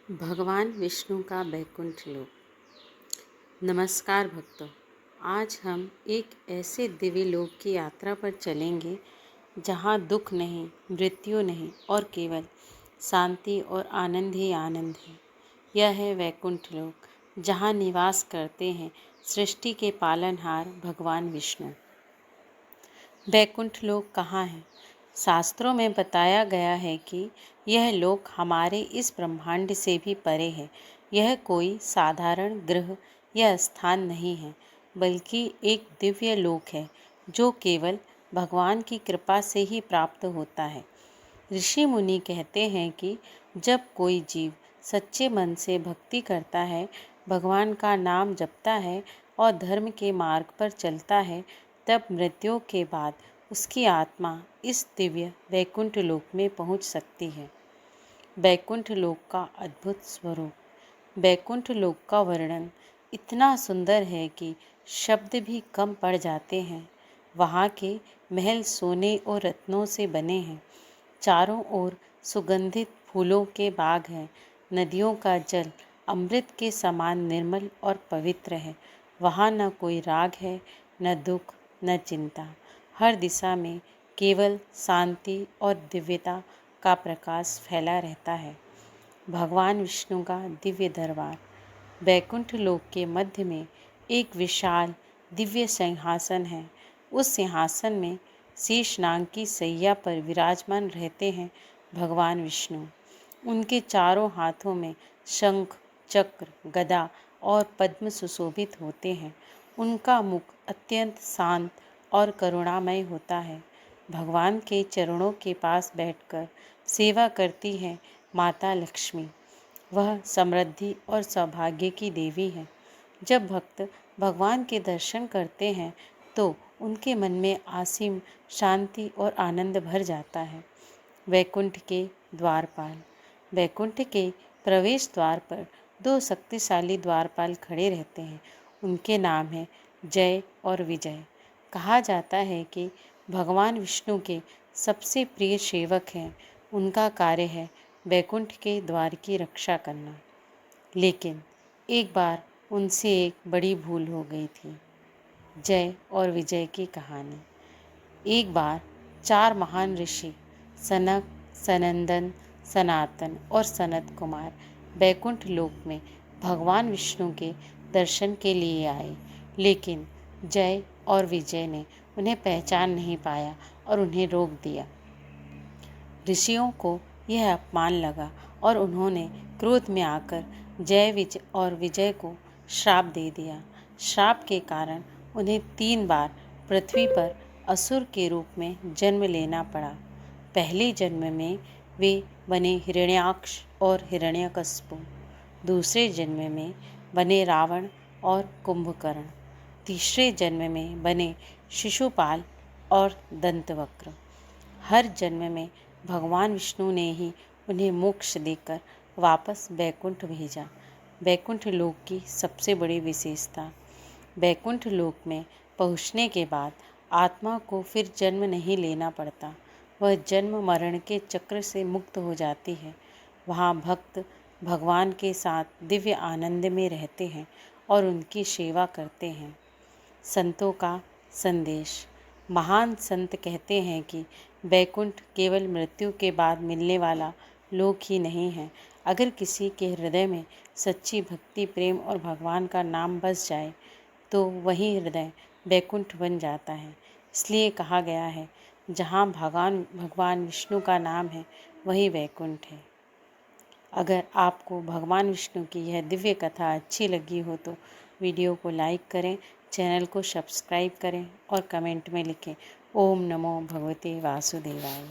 भगवान विष्णु का वैकुंठ लोक। नमस्कार भक्तों, आज हम एक ऐसे दिव्य लोक की यात्रा पर चलेंगे जहाँ दुख नहीं, मृत्यु नहीं और केवल शांति और आनंद ही आनंद है। यह है वैकुंठ लोक, जहाँ निवास करते हैं सृष्टि के पालनहार भगवान विष्णु। वैकुंठ लोक कहाँ है? शास्त्रों में बताया गया है कि यह लोक हमारे इस ब्रह्मांड से भी परे है। यह कोई साधारण ग्रह या स्थान नहीं है, बल्कि एक दिव्य लोक है जो केवल भगवान की कृपा से ही प्राप्त होता है। ऋषि मुनि कहते हैं कि जब कोई जीव सच्चे मन से भक्ति करता है, भगवान का नाम जपता है और धर्म के मार्ग पर चलता है, तब मृत्यु के बाद उसकी आत्मा इस दिव्य वैकुंठ लोक में पहुंच सकती है। वैकुंठ लोक का अद्भुत स्वरूप। वैकुंठ लोक का वर्णन इतना सुंदर है कि शब्द भी कम पड़ जाते हैं। वहाँ के महल सोने और रत्नों से बने हैं। चारों ओर सुगंधित फूलों के बाग हैं। नदियों का जल अमृत के समान निर्मल और पवित्र है। वहाँ न कोई राग है, न दुख, न चिंता। हर दिशा में केवल शांति और दिव्यता का प्रकाश फैला रहता है। भगवान विष्णु का दिव्य दरबार। वैकुंठ लोक के मध्य में एक विशाल दिव्य सिंहासन है। उस सिंहासन में शेषनाग की सैया पर विराजमान रहते हैं भगवान विष्णु। उनके चारों हाथों में शंख, चक्र, गदा और पद्म सुशोभित होते हैं। उनका मुख अत्यंत शांत और करुणामय होता है। भगवान के चरणों के पास बैठकर सेवा करती है माता लक्ष्मी। वह समृद्धि और सौभाग्य की देवी है। जब भक्त भगवान के दर्शन करते हैं तो उनके मन में असीम शांति और आनंद भर जाता है। वैकुंठ के द्वारपाल। वैकुंठ के प्रवेश द्वार पर दो शक्तिशाली द्वारपाल खड़े रहते हैं। उनके नाम है जय और विजय। कहा जाता है कि भगवान विष्णु के सबसे प्रिय सेवक हैं। उनका कार्य है वैकुंठ के द्वार की रक्षा करना। लेकिन एक बार उनसे एक बड़ी भूल हो गई थी। जय और विजय की कहानी। एक बार चार महान ऋषि सनक, सनंदन, सनातन और सनत कुमार वैकुंठ लोक में भगवान विष्णु के दर्शन के लिए आए। लेकिन जय और विजय ने उन्हें पहचान नहीं पाया और उन्हें रोक दिया। ऋषियों को यह अपमान लगा और उन्होंने क्रोध में आकर जय और विजय को श्राप दे दिया। श्राप के कारण उन्हें 3 बार पृथ्वी पर असुर के रूप में जन्म लेना पड़ा। पहले जन्म में वे बने हिरण्याक्ष और हिरण्यकश्यप। दूसरे जन्म में बने रावण और कुंभकर्ण। तीसरे जन्म में बने शिशुपाल और दंतवक्र। हर जन्म में भगवान विष्णु ने ही उन्हें मोक्ष देकर वापस वैकुंठ भेजा। वैकुंठ लोक की सबसे बड़ी विशेषता। वैकुंठ लोक में पहुँचने के बाद आत्मा को फिर जन्म नहीं लेना पड़ता। वह जन्म मरण के चक्र से मुक्त हो जाती है। वहाँ भक्त भगवान के साथ दिव्य आनंद में रहते हैं और उनकी सेवा करते हैं। संतों का संदेश। महान संत कहते हैं कि वैकुंठ केवल मृत्यु के बाद मिलने वाला लोक ही नहीं है। अगर किसी के हृदय में सच्ची भक्ति, प्रेम और भगवान का नाम बस जाए तो वही हृदय वैकुंठ बन जाता है। इसलिए कहा गया है, जहाँ भगवान विष्णु का नाम है वही वैकुंठ है। अगर आपको भगवान विष्णु की यह दिव्य कथा अच्छी लगी हो तो वीडियो को लाइक करें, चैनल को सब्सक्राइब करें और कमेंट में लिखें ओम नमो भगवते वासुदेवाय।